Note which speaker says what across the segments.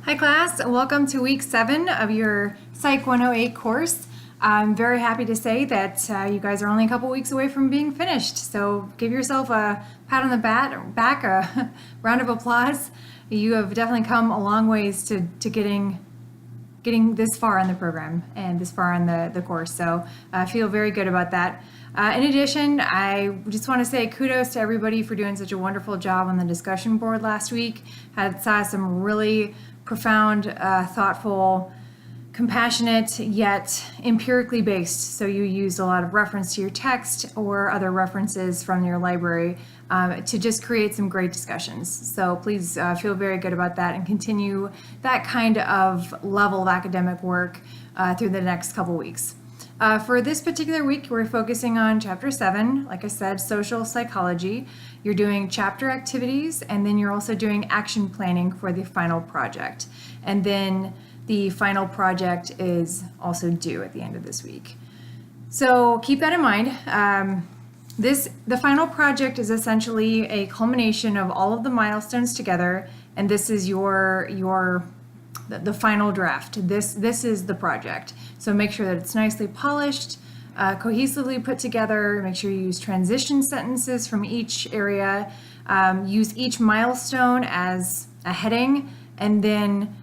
Speaker 1: Hi class, welcome to week 7 of your Psych 108 course. I'm very happy to say that you guys are only a couple weeks away from being finished, so give yourself a pat on the back, a round of applause. You have definitely come a long ways to getting this far in the program and this far in the course, so I feel very good about that. In addition, I just want to say kudos to everybody for doing such a wonderful job on the discussion board last week. Saw some really profound, thoughtful, compassionate, yet empirically based. So you used a lot of reference to your text or other references from your library to just create some great discussions. So please feel very good about that and continue that kind of level of academic work through the next couple weeks. For this particular week, we're focusing on Chapter 7, like I said, social psychology. You're doing chapter activities, and then you're also doing action planning for the final project. And then the final project is also due at the end of this week. So keep that in mind. The final project is essentially a culmination of all of the milestones together, and this is the final draft. This is the project. So make sure that it's nicely polished, cohesively put together. Make sure you use transition sentences from each area. Use each milestone as a heading, and then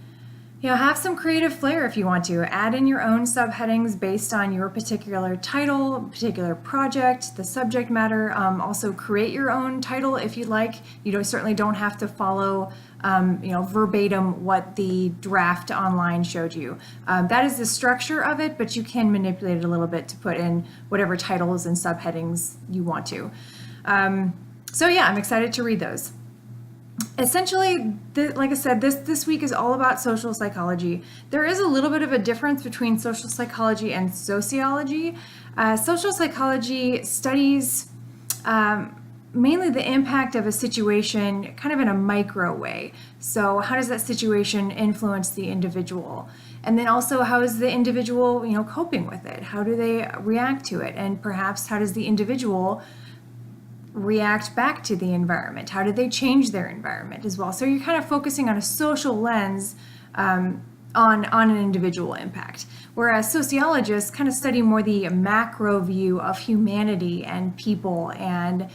Speaker 1: have some creative flair if you want to. Add in your own subheadings based on your particular title, particular project, the subject matter. Also create your own title if you like. You certainly don't have to follow verbatim what the draft online showed you. That is the structure of it, but you can manipulate it a little bit to put in whatever titles and subheadings you want to. So yeah, I'm excited to read those. Essentially, like I said, this week is all about social psychology. There is a little bit of a difference between social psychology and sociology. Social psychology studies mainly the impact of a situation kind of in a micro way. So how does that situation influence the individual? And then also, how is the individual, coping with it? How do they react to it? And perhaps how does the individual react back to the environment? How do they change their environment as well? So you're kind of focusing on a social lens on an individual impact. Whereas sociologists kind of study more the macro view of humanity and people and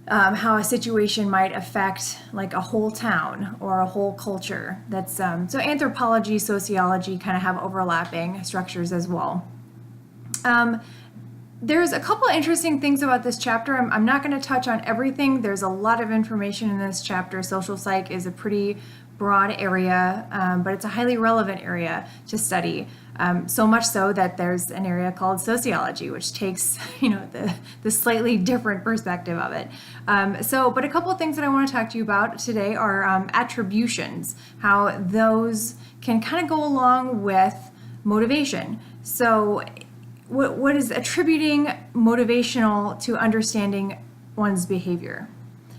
Speaker 1: how a situation might affect like a whole town or a whole culture. That's so anthropology, sociology kind of have overlapping structures as well. There's a couple interesting things about this chapter. I'm not going to touch on everything. There's a lot of information in this chapter. Social psych is a pretty broad area, but it's a highly relevant area to study. So much so that there's an area called sociology, which takes the slightly different perspective of it. But a couple of things that I want to talk to you about today are attributions, how those can kind of go along with motivation. So what is attributing motivational to understanding one's behavior?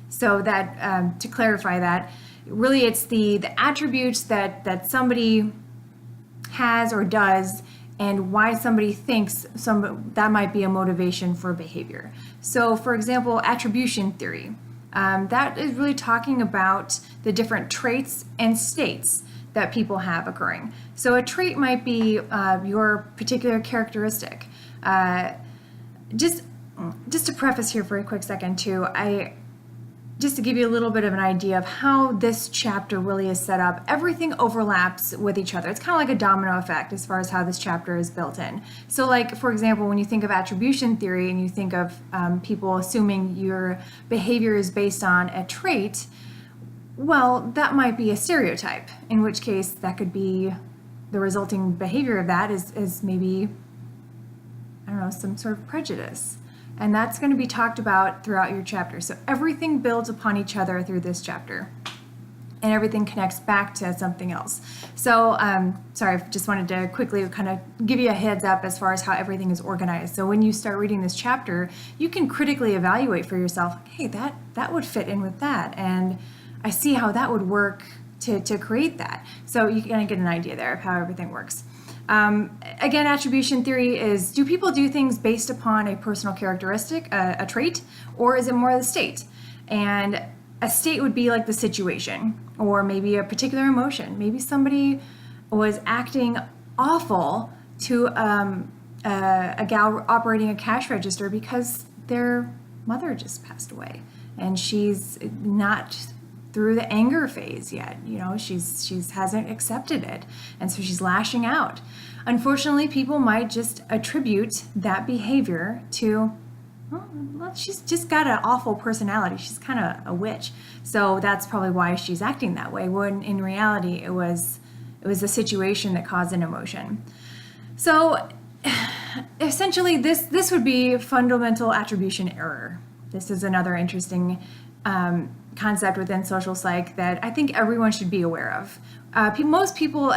Speaker 1: So that to clarify that, really it's the attributes that somebody has or does and why somebody thinks that might be a motivation for behavior. So for example, attribution theory, that is really talking about the different traits and states that people have occurring. So a trait might be your particular characteristic. Just to preface here for a quick second too, just to give you a little bit of an idea of how this chapter really is set up, everything overlaps with each other. It's kind of like a domino effect as far as how this chapter is built in. So like, for example, when you think of attribution theory and you think of people assuming your behavior is based on a trait, well, that might be a stereotype, in which case that could be the resulting behavior of that is maybe, some sort of prejudice. And that's going to be talked about throughout your chapter. So everything builds upon each other through this chapter, and everything connects back to something else. So, sorry, I just wanted to quickly kind of give you a heads up as far as how everything is organized. So when you start reading this chapter, you can critically evaluate for yourself, hey, that would fit in with that. And I see how that would work to create that. So you kind of get an idea there of how everything works. Again, attribution theory is, do people do things based upon a personal characteristic, a trait, or is it more the state? And a state would be like the situation, or maybe a particular emotion. Maybe somebody was acting awful to a gal operating a cash register because their mother just passed away, and she's not through the anger phase yet. She's hasn't accepted it, and so she's lashing out. Unfortunately, people might just attribute that behavior to, well, she's just got an awful personality. She's kind of a witch. So that's probably why she's acting that way, when in reality it was a situation that caused an emotion. So essentially this would be fundamental attribution error. This is another interesting concept within social psych that I think everyone should be aware of. Most people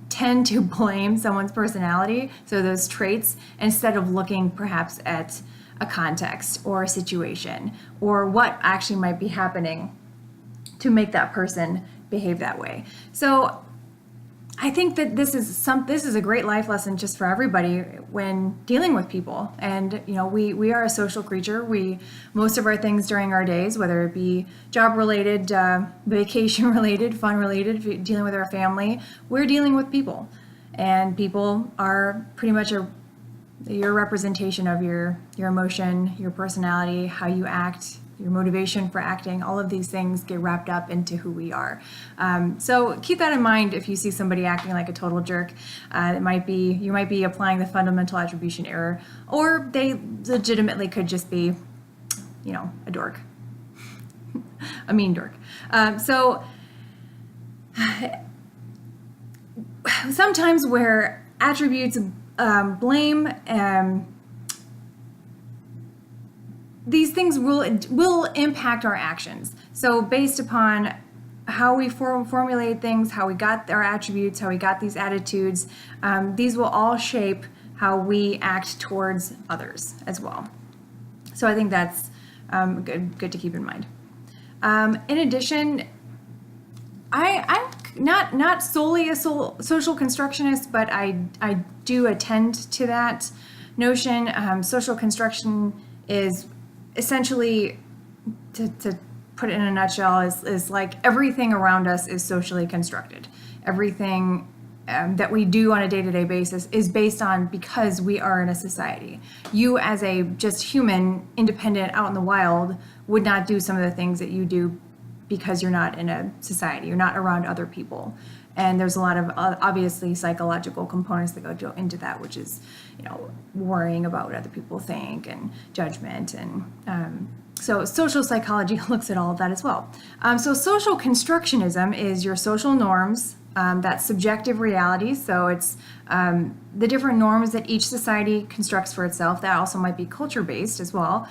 Speaker 1: tend to blame someone's personality, so those traits, instead of looking perhaps at a context or a situation or what actually might be happening to make that person behave that way. So I think that this is a great life lesson just for everybody when dealing with people. And we are a social creature. Most of our things during our days, whether it be job related, vacation related, fun related, dealing with our family, we're dealing with people, and people are pretty much your representation of your emotion, your personality, how you act, your motivation for acting. All of these things get wrapped up into who we are. So keep that in mind if you see somebody acting like a total jerk. You might be applying the fundamental attribution error, or they legitimately could just be, a dork, a mean dork. So sometimes where attributes blame, these things will impact our actions. So based upon how we formulate things, how we got our attributes, how we got these attitudes, these will all shape how we act towards others as well. So I think that's good to keep in mind. In addition, I'm not solely a social constructionist, but I do attend to that notion. Social construction is essentially, to put it in a nutshell, is like everything around us is socially constructed. Everything that we do on a day-to-day basis is based on because we are in a society. You as a just human, independent, out in the wild, would not do some of the things that you do because you're not in a society, you're not around other people. And there's a lot of obviously psychological components that go into that, which is, worrying about what other people think and judgment. And so social psychology looks at all of that as well. So social constructionism is your social norms, that's subjective reality. So it's the different norms that each society constructs for itself. That also might be culture-based as well.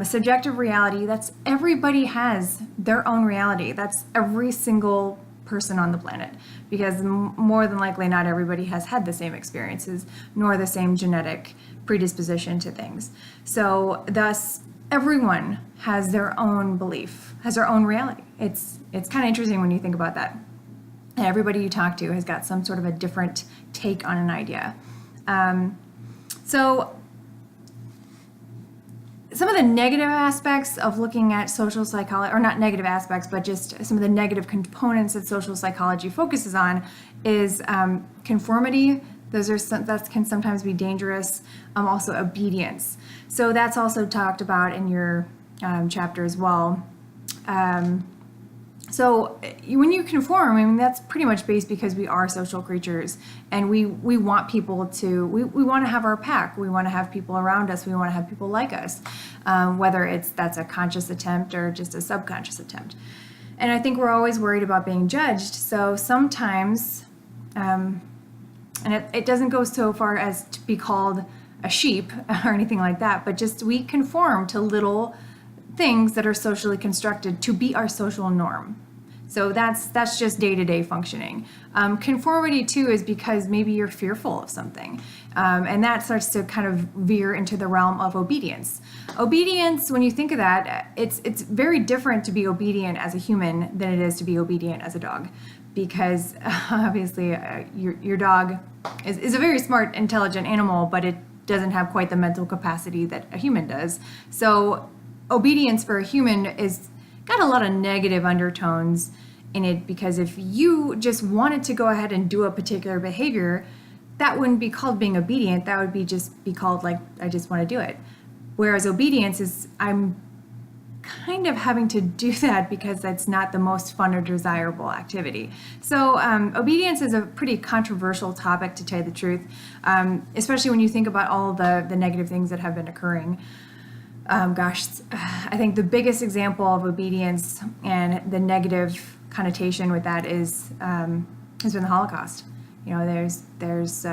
Speaker 1: Subjective reality, that's everybody has their own reality. That's every single person on the planet, because more than likely not everybody has had the same experiences nor the same genetic predisposition to things. So thus everyone has their own belief, has their own reality. It's kind of interesting when you think about that. And everybody you talk to has got some sort of a different take on an idea. So some of the negative aspects of looking at social psychology, or not negative aspects, but just some of the negative components that social psychology focuses on, is conformity. That can sometimes be dangerous. Also obedience. So that's also talked about in your chapter as well. So when you conform, that's pretty much based because we are social creatures, and we want people to, we want to have our pack. We want to have people around us. We want to have people like us, whether that's a conscious attempt or just a subconscious attempt. And I think we're always worried about being judged. So sometimes, and it doesn't go so far as to be called a sheep or anything like that, but just we conform to little things that are socially constructed to be our social norm. So that's just day-to-day functioning. Conformity too is because maybe you're fearful of something, and that starts to kind of veer into the realm of obedience. Obedience, when you think of that, it's very different to be obedient as a human than it is to be obedient as a dog, because obviously your dog is a very smart, intelligent animal, but it doesn't have quite the mental capacity that a human does. So obedience for a human is got a lot of negative undertones in it, because if you just wanted to go ahead and do a particular behavior, that wouldn't be called being obedient. That would just be called like, I just want to do it. Whereas obedience is, I'm kind of having to do that because that's not the most fun or desirable activity. So obedience is a pretty controversial topic, to tell you the truth, especially when you think about all the negative things that have been occurring. I think the biggest example of obedience and the negative connotation with that has been the Holocaust. You know, there's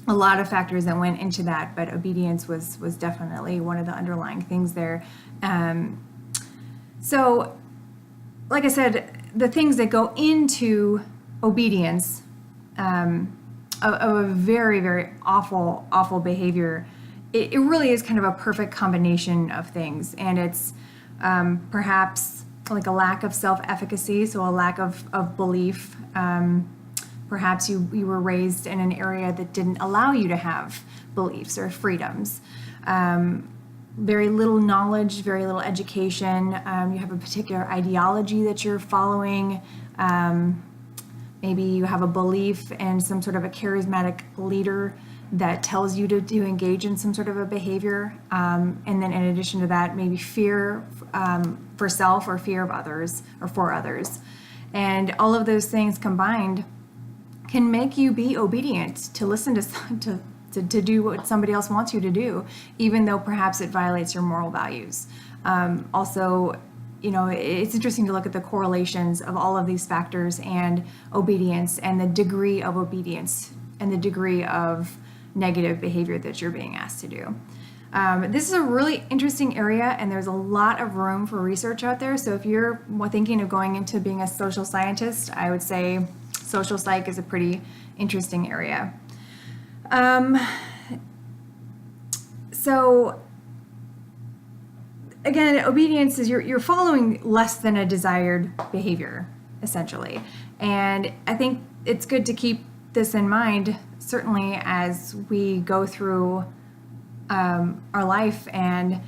Speaker 1: a lot of factors that went into that, but obedience was definitely one of the underlying things there. So, like I said, the things that go into obedience of a very, very awful behavior, it really is kind of a perfect combination of things. And it's perhaps like a lack of self-efficacy, so a lack of belief. Perhaps you were raised in an area that didn't allow you to have beliefs or freedoms. Very little knowledge, very little education. You have a particular ideology that you're following. Maybe you have a belief in some sort of a charismatic leader that tells you to engage in some sort of a behavior. And then in addition to that, maybe fear for self or fear of others or for others. And all of those things combined can make you be obedient, to listen to do what somebody else wants you to do, even though perhaps it violates your moral values. Also, you know, it's interesting to look at the correlations of all of these factors and obedience, and the degree of obedience and the degree of negative behavior that you're being asked to do. This is a really interesting area, and there's a lot of room for research out there. So if you're thinking of going into being a social scientist, I would say social psych is a pretty interesting area. So again, obedience is you're following less than a desired behavior, essentially. And I think it's good to keep this in mind, certainly as we go through our life. And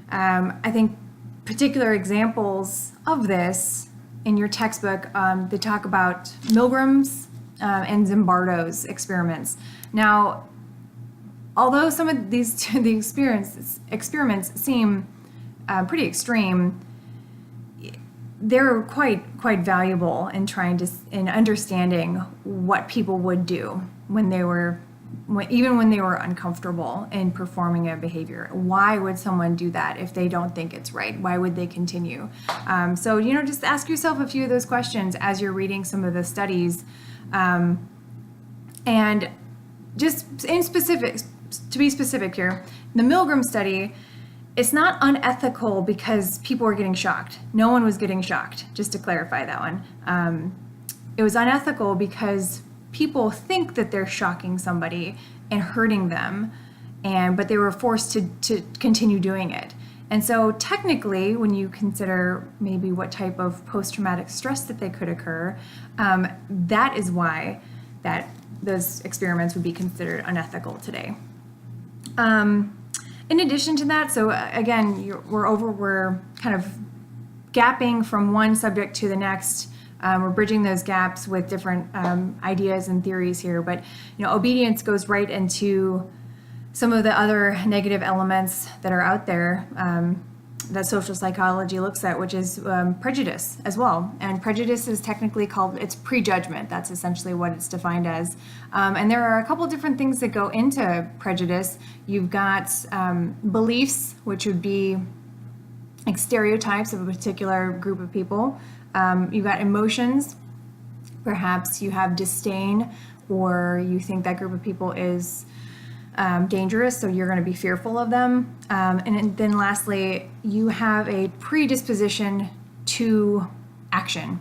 Speaker 1: I think particular examples of this in your textbook, they talk about Milgram's and Zimbardo's experiments. Now, although some of the experiments seem pretty extreme, they're quite valuable in in understanding what people would do even when they were uncomfortable in performing a behavior. Why would someone do that if they don't think it's right? Why would they continue? So, you know, just ask yourself a few of those questions as you're reading some of the studies. And just to be specific here, the Milgram study, it's not unethical because people were getting shocked. No one was getting shocked, just to clarify that one. It was unethical because people think that they're shocking somebody and hurting them, but they were forced to continue doing it. And so technically, when you consider maybe what type of post-traumatic stress that they could occur, that is why that those experiments would be considered unethical today. In addition to that, so again, we're kind of gapping from one subject to the next. We're bridging those gaps with different ideas and theories here, but you know, obedience goes right into some of the other negative elements that are out there that social psychology looks at, which is prejudice as well. And prejudice is technically it's prejudgment. That's essentially what it's defined as. And there are a couple different things that go into prejudice. You've got beliefs, which would be like stereotypes of a particular group of people. You've got emotions. Perhaps you have disdain, or you think that group of people is dangerous, so you're going to be fearful of them. And then lastly, you have a predisposition to action.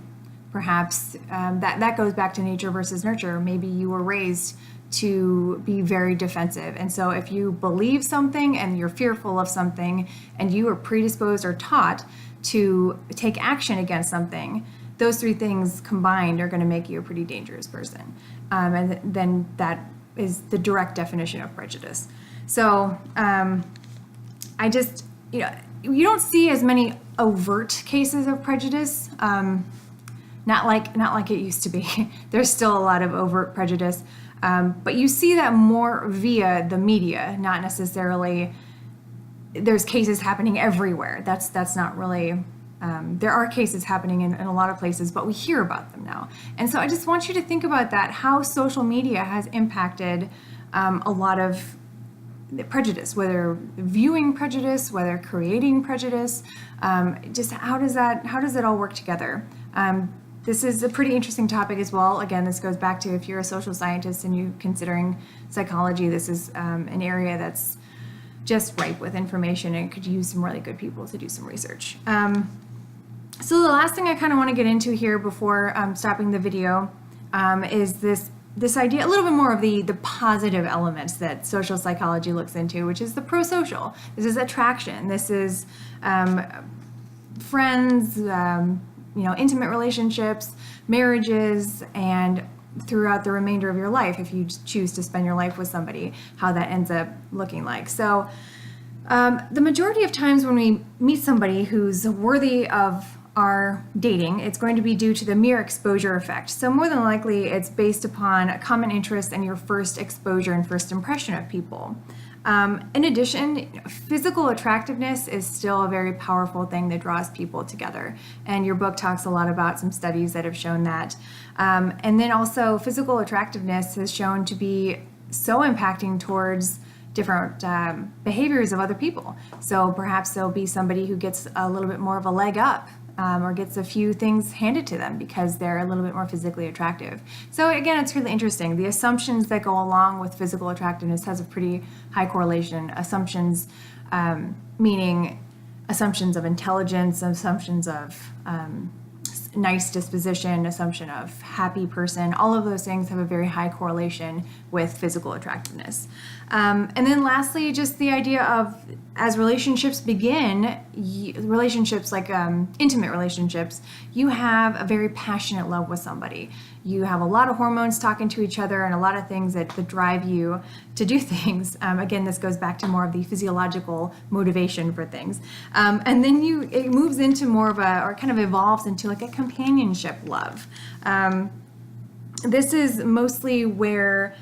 Speaker 1: Perhaps that goes back to nature versus nurture. Maybe you were raised to be very defensive. And so if you believe something and you're fearful of something, and you are predisposed or taught to take action against something, those three things combined are going to make you a pretty dangerous person. And then that is the direct definition of prejudice. So I just, you don't see as many overt cases of prejudice. Not like it used to be. There's still a lot of overt prejudice, but you see that more via the media, not necessarily. There's cases happening everywhere. That's not really. There are cases happening in a lot of places, but we hear about them now. And so I just want you to think about that, how social media has impacted a lot of prejudice, whether viewing prejudice, whether creating prejudice, just how does it all work together? This is a pretty interesting topic as well. Again, this goes back to if you're a social scientist and you're considering psychology, this is an area that's just ripe with information and could use some really good people to do some research. So the last thing I kind of want to get into here before stopping the video is this idea, a little bit more of the positive elements that social psychology looks into, which is the prosocial. This is attraction. This is friends, intimate relationships, marriages, and throughout the remainder of your life, if you choose to spend your life with somebody, how that ends up looking like. So the majority of times when we meet somebody who's worthy of our dating, it's going to be due to the mere exposure effect. So more than likely, it's based upon a common interest and your first exposure and first impression of people. In addition, physical attractiveness is still a very powerful thing that draws people together. And your book talks a lot about some studies that have shown that. And then also physical attractiveness has shown to be so impacting towards different behaviors of other people. So perhaps there'll be somebody who gets a little bit more of a leg up or gets a few things handed to them because they're a little bit more physically attractive. So again, it's really interesting. The assumptions that go along with physical attractiveness has a pretty high correlation. Assumptions meaning assumptions of intelligence, assumptions of nice disposition, assumption of happy person, all of those things have a very high correlation with physical attractiveness. And then lastly, just the idea of as relationships begin, relationships like intimate relationships, you have a very passionate love with somebody. You have a lot of hormones talking to each other and a lot of things that drive you to do things. Again, this goes back to more of the physiological motivation for things. And then it moves into more of or kind of evolves into like a companionship love. This is mostly where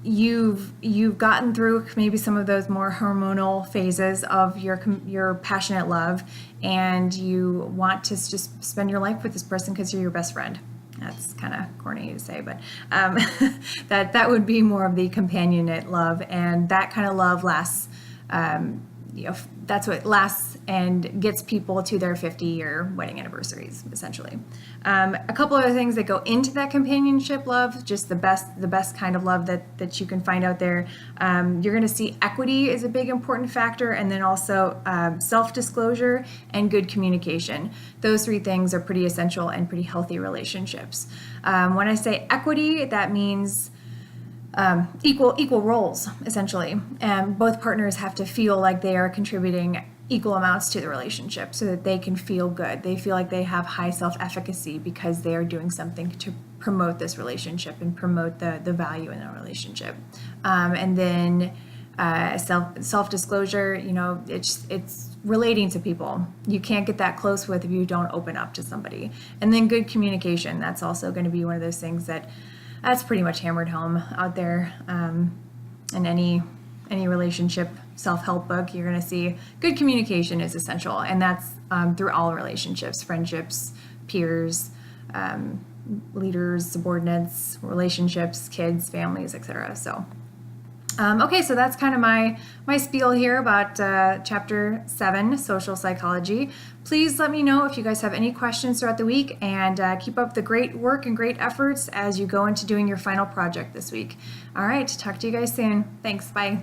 Speaker 1: you've gotten through maybe some of those more hormonal phases of your passionate love, and you want to just spend your life with this person because you're your best friend. That's kind of corny to say, but that would be more of the companionate love, and that kind of love lasts. That's what lasts and gets people to their 50-year wedding anniversaries, essentially. A couple other things that go into that companionship love, just the best kind of love that you can find out there. You're going to see equity is a big important factor, and then also self-disclosure and good communication. Those three things are pretty essential and pretty healthy relationships. When I say equity, that means equal roles, essentially. And both partners have to feel like they are contributing equal amounts to the relationship so that they can feel good. They feel like they have high self-efficacy because they are doing something to promote this relationship and promote the value in the relationship. And then self-disclosure, it's relating to people. You can't get that close with if you don't open up to somebody. And then good communication. That's also going to be one of those things that's pretty much hammered home out there. In any relationship self-help book, you're going to see good communication is essential, and that's through all relationships, friendships, peers, leaders, subordinates, relationships, kids, families, etc. So okay, so that's kind of my spiel here about Chapter 7, Social Psychology. Please let me know if you guys have any questions throughout the week, and keep up the great work and great efforts as you go into doing your final project this week. All right, talk to you guys soon. Thanks, bye.